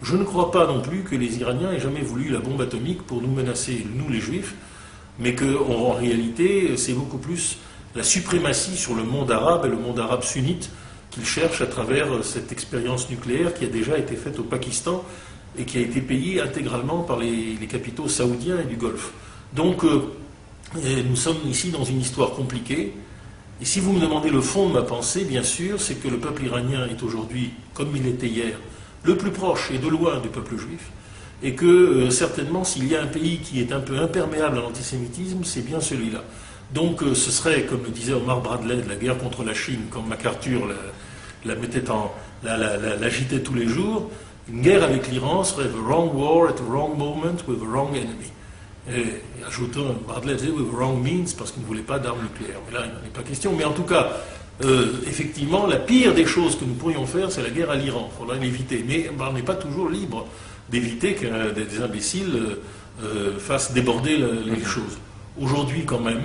Je ne crois pas non plus que les Iraniens aient jamais voulu la bombe atomique pour nous menacer, nous les Juifs, mais qu'en réalité, c'est beaucoup plus la suprématie sur le monde arabe et le monde arabe sunnite qu'ils cherchent à travers cette expérience nucléaire qui a déjà été faite au Pakistan et qui a été payée intégralement par les capitaux saoudiens et du Golfe. Donc, nous sommes ici dans une histoire compliquée. Et si vous me demandez le fond de ma pensée, bien sûr, c'est que le peuple iranien est aujourd'hui, comme il était hier, le plus proche et de loin du peuple juif, et que certainement s'il y a un pays qui est un peu imperméable à l'antisémitisme, c'est bien celui-là. Donc ce serait, comme le disait Omar Bradley, de la guerre contre la Chine, quand MacArthur l'agitait tous les jours, une guerre avec l'Iran serait the wrong war at the wrong moment with the wrong enemy. Et ajoutant, Bradley disait with the wrong means, parce qu'il ne voulait pas d'armes nucléaires. Mais là, il n'en est pas question. Mais en tout cas, effectivement, la pire des choses que nous pourrions faire, c'est la guerre à l'Iran. Il faudra l'éviter. Mais on n'est pas toujours libre d'éviter que des imbéciles fassent déborder les choses. Aujourd'hui, quand même,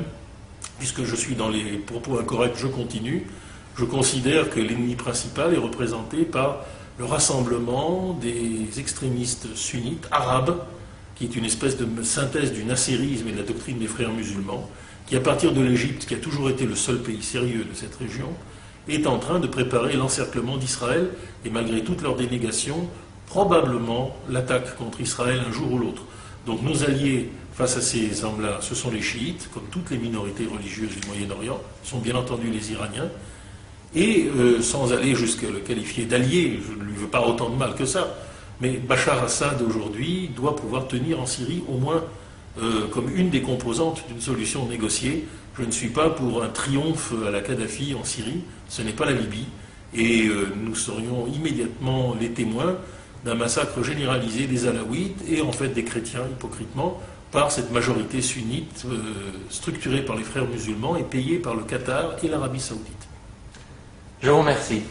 puisque je suis dans les propos incorrects, je continue, je considère que l'ennemi principal est représenté par le rassemblement des extrémistes sunnites arabes, qui est une espèce de synthèse du nassérisme et de la doctrine des frères musulmans, qui, à partir de l'Égypte, qui a toujours été le seul pays sérieux de cette région, est en train de préparer l'encerclement d'Israël, et malgré toutes leurs dénégations, probablement l'attaque contre Israël un jour ou l'autre. Donc nos alliés face à ces hommes-là, ce sont les chiites, comme toutes les minorités religieuses du Moyen-Orient, sont bien entendu les Iraniens, et sans aller jusqu'à le qualifier d'allié, je ne lui veux pas autant de mal que ça, mais Bachar Assad aujourd'hui doit pouvoir tenir en Syrie au moins comme une des composantes d'une solution négociée. Je ne suis pas pour un triomphe à la Kadhafi en Syrie, ce n'est pas la Libye, et nous serions immédiatement les témoins d'un massacre généralisé des Alaouites et en fait des chrétiens, hypocritement, par cette majorité sunnite structurée par les frères musulmans et payée par le Qatar et l'Arabie saoudite. Je vous remercie.